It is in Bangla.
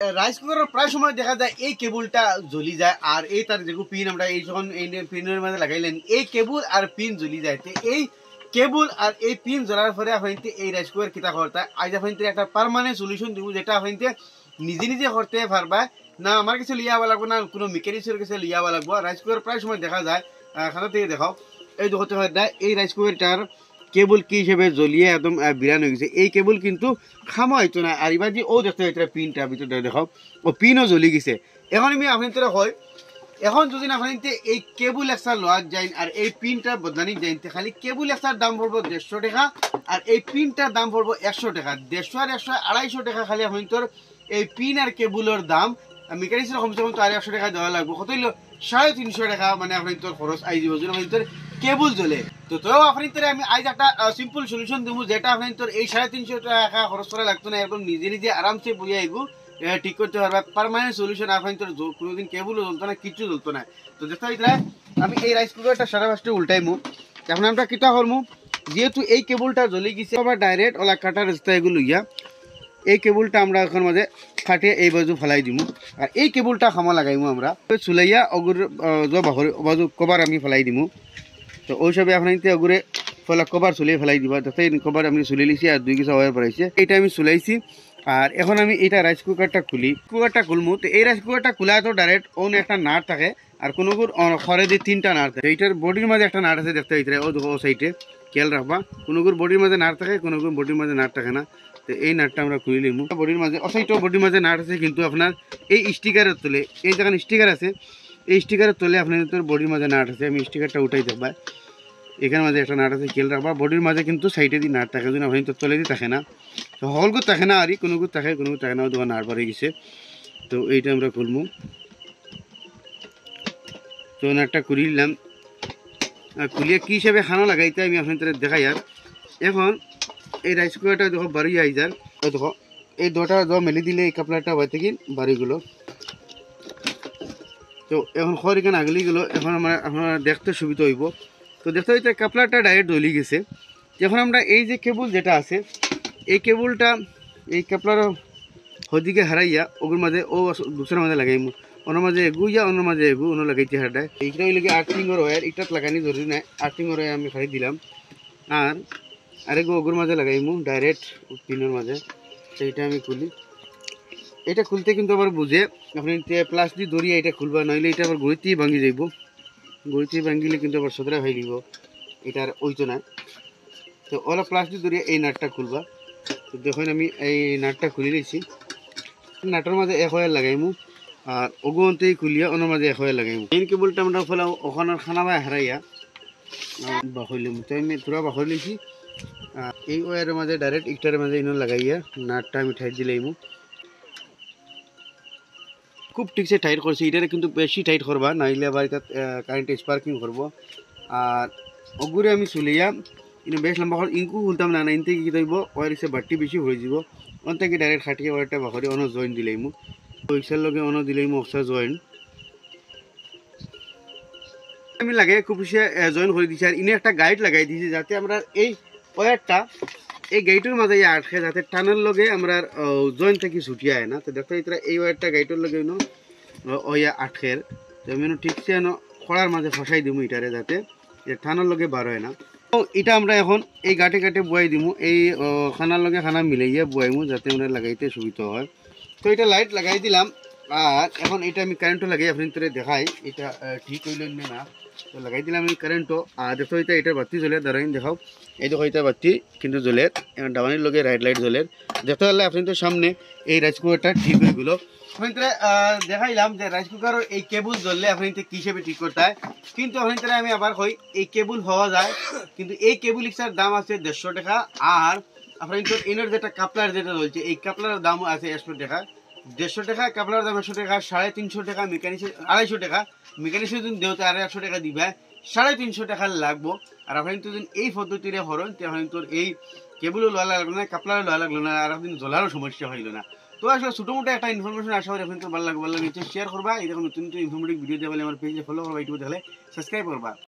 রাইস কুকারের প্রায় সময় দেখা যায় এই কেবলটা জ্বলি যায়, আর এই তার যে পিন আমরা এই যখন এই পিনের মধ্যে লাগাইলেন এই কেবল আর পিন জ্বলি যায়। তো এই কেবল আর এই পিন জ্বলার পরে আপনাকে এই রাইস কুকার কিতা করতে আজ আপনাকে একটা পার্মানেন্ট সলিউশন দিব, যেটা আপনাকে নিজে নিজে করতে পারবা না, আমার কাছে লিয়া লাগবো না, কোনো মেকানিক্সের কাছে লিয়া লাগবো। রাইস কুকার প্রায় সময় দেখা যায়, খাতা থেকে দেখাও, এই দেখতে হয় এই রাইস কুকারটার কেবল কি হিসেবে জ্বলিয়ে একদম বিরান হয়ে গেছে। এই কেবল কিন্তু খামা হইতো না, আর এবার যে ও দেখতে হয় পিনটা ভিতরে দেখাও, ও পিনও জ্বলি গেছে। এখন আমি আপনার হয় এখন যদি আপনার এই কেবল একটা লোয়ার যাই আর এই পিনটা বদলানি যাইতে খালি কেবল একটার দাম পড়বো 150 টাকা, আর এই পিনটার দাম পড়বো 100 টাকা। 150 আর 100 250 টাকা খালি আপনার এই পিন আর কেবলের দাম। মেকানিক্সের কমসে কম তো 150 টাকা দেওয়া লাগবে, কত হইলো 350 টাকা, মানে আপনার খরচ আই যাব যদি আপনার কেবল জ্বলে। তো তোও আপনার আমি আজ একটা সিম্পল সলিউশন দেবো, যেটা আপনার এই 350 টাকা খরচ করা লাগতো না, এরকম নিজে নিজে আরামসে বুঝিয়ে এগু ঠিক করতে পারবা। পার্মানেন্ট সলিউশন আপনার কোনোদিন কেবলও জ্বলতো না, কিচ্ছু জ্বলতো না। তো দেখতে পাইতরা আমি এই রাইস কুকারটা সারা ফার্স্টে উল্টাইমু। এখন আমরা কিতা করমু, যেহেতু এই কেবলটা জ্বলে গেছে আবার ডাইরেক্ট ওলা কাটার রাস্তা এগুলো লইয়া এই কেবলটা আমরা এখন মাঝে কাটিয়ে এই বাজু ফেলাই দিমু, আর এই কেবলটা খামা লাগাইমু আমরা চুলাইয়া অগুর বাজু কভার আমি ফেলাই দিমু। তো ওই সবে আপনার অগুরে ফলা কভার চুলিয়ে ফেলাই দিবা, যাতে কভার আমি চুলি লিছি আর 2 কিছু ওয়ার পড়াইছে, এটা আমি চুলাইছি। আর এখন আমি এটা রাইস কুকারটা খুলমু। তো এই রাইস কুকারটা খুলা তো ডাইরেক্ট অন একটা নাট থাকে, আর কোনো খরে দিয়ে 3টা নাট থাকে। এইটার বডির মাঝে একটা নাট আছে, দেখতে এইটা ও সাইডে খেয়াল রাখবা, কোনো বডির মাঝে নাট থাকে, কোনো বডির মাঝে নাট থাকে না। তো এই নাটটা আমরা খুলে নিমু। বডির মাঝে অসাইটাও বডির মাঝে নাট আছে, কিন্তু আপনার এই স্টিকারের তলে এই যেখানে স্টিকার আছে এই স্টিকারের তলে আপনার বডির মাঝে নাট আছে। আমি স্টিকারটা উঠাই দেখবা, এখানে মাঝে একটা নাট আছে, খেয়াল রাখবা। বডির মাঝে কিন্তু সাইডে দিয়ে নাট থাকে, যদি আপনি তো তলে দিয়ে থাকে না, তো হলগুলো থাকে না, আর কোনো থাকে কোনো থাকে না, দোকান নাট পরে গেছে। তো এইটা আমরা খুলবো। তো নাটটা খুলি নিলাম, আর খুলিয়ে কী হিসাবে খানা লাগাইতে আমি আপনাদের দেখাই। আর এখন এই রাইস কুকারটা দেখো বাড়ি আই যার, ও দেখো এই দুটা মেলে দিলে এই কাপড়টা বাড়ি থেকে বাড়িগুলো। তো এখন খড় এখানে আগলি গেলো, এখন আপনারা দেখতে সুবিধা হইব। তো দেখতে হইতে কাপড়টা ডাইরেক্ট জ্বলি গেছে। এখন আমরা এই যে কেবল যেটা আছে এই কেবলটা এই কাপড়ার হদিকে হারাইয়া ওগুর মাঝে ও দুসরের মাঝে লাগাইমু, ওনার মাঝে এগুইয়া ওনার মাঝে এগু ওনার লাগাইতে হারায়। এইটা হইলে আর্থিংয়ের ওয়ার, এটাত লাগানি জরুরি নাই, আর্থিংয়ের ওয়ার আমি খাই দিলাম। আর আরেকগু ওগুর মাঝে লাগাইমু ডাইরেক্ট পিনের মাঝে। সেইটা আমি খুলি। এটা খুলতে কিন্তু আবার বুঝে আপনি প্লাস্টিক দড়িয়ে এটা খুলবা, নইলে এটা আবার গড়িতেই ভাঙি যাইব। গড়িতেই ভাঙিলে কিন্তু আবার সদরা হয়ে দিব, এটার ওইতো না। তো ওলা প্লাস্টিক দড়িয়ে এই নাটটা খুলবা। তো দেখুন আমি এই নাটটা খুলে নিয়েছি। নাটের মাঝে 1 ওয়ার লাগাইমু, আর ওগুনতেই খুলিয়া ওনার মাঝে 1 ওয়ার লাগাইমু। মেইন কেবলটা আমরা ফেলাও ওখানে খানা বাই হারাইয়া বাহইলাম। তো আমি পুরা বাহই লিছি, এই ওয়ারের মাঝে ডাইরেক্ট ইটার মাঝে ইনো লাগাইয়া নাটটা আমি ঠাই দিলাইমু। খুব ঠিকসে টাইট করছি, এটারে কিন্তু বেশি টাইট করবা, নাইলে আবার এটা কারেন্ট স্পার্কিং করবো। আর অগুরে আমি চুলিয়া কিন্তু বেশ লম্বা হল ইনকু খুলতাম না, ইনতে কি দিব ওয়ার হিসেবে বাড়তি বেশি হয়ে যাব। অন থেকে ডাইরেক্ট খাটিয়ে ওয়ারটা বাহরে অন জয়েন দিলাইমু, পয়সার লগে অন দিলাইমু অক্সা জয়েন আমি লাগে খুব বেশি জয়েন করে দিছি। আর ইনে একটা গাইড লাগাই দিয়েছি, যাতে আমরা এই ওয়ারটা এই গাইটের মাঝে আটকে, যাতে টানার লগে আমরা জয়েন থেকে ছুটিয়ে আয় না। তো দেখো এটা এই ওয়ারটা গাইটের লগে ওয়া আটকের, তো আমি ঠিকসে খড়ার মাঝে ফসাই দিব এটারে, যাতে টানার লগে বার হয় না। তো এটা আমরা এখন এই গাঁটে গাঁটে বয়াই দিমু, এই খানার লগে খানা মিলাইয়া বয়াইমু, যাতে আমরা লাগাইতে সুবিধা হয়। তো এটা লাইট লাগাই দিলাম। আর এখন এটা আমি কারেন্টও লাগাই আপনাদের দেখাই এটা ঠিক হইল না। তো লাগাই দিলাম আমি কারেন্টও। আর দেখো এটার বাতি জ্বলে, দাঁড়াইন দেখাও, এই দেখো এটা বাতি কিন্তু জ্বলে, ডাবানির লগে রাইট লাইট জ্বলে। দেখতে পারলে আপনাদের সামনে এই রাইস কুকারটা ঠিক হয়ে গেল। আপনাদের দেখাইলাম যে রাইস কুকারের এই কেবল জ্বললে আপনি কি হিসেবে ঠিক করতে হয়। কিন্তু আপনাদের আমি আবার কই এই কেবল হওয়া যায়, কিন্তু এই কেবল ইক্সার দাম আছে 150 টাকা। আর আপনার এনের যেটা কাপলার যেটা রয়েছে এই কাপলার দাম আছে 100 টাকা। 150 টাকা কাপলার দাম 100 টাকা, 350 টাকা মেকানিক্সের, 250 টাকা মেকানিক্সের যদি দেওতে 250 টাকা দিবে, 350 টাকা লাগবো। আর আপনি যদি এই পদ্ধতিরে হরেন তাহলে এই কেবলও লওয়া লাগলো না, কাপলারও লওয়া লাগলো না, আর আপনি জ্বলারও সমস্যা হইল না। তো আসলে ছোটো মোটো একটা ইনফরমেশন আশা করি আপনাদের ভালো লাগবে, শেয়ার করবা। এরকম নতুন নতুন ইনফরমেটিভ ভিডিও দেওয়া আমার পেজে ফলো করবা, ইউটিউবে দেখলে সাবস্ক্রাইব করবা।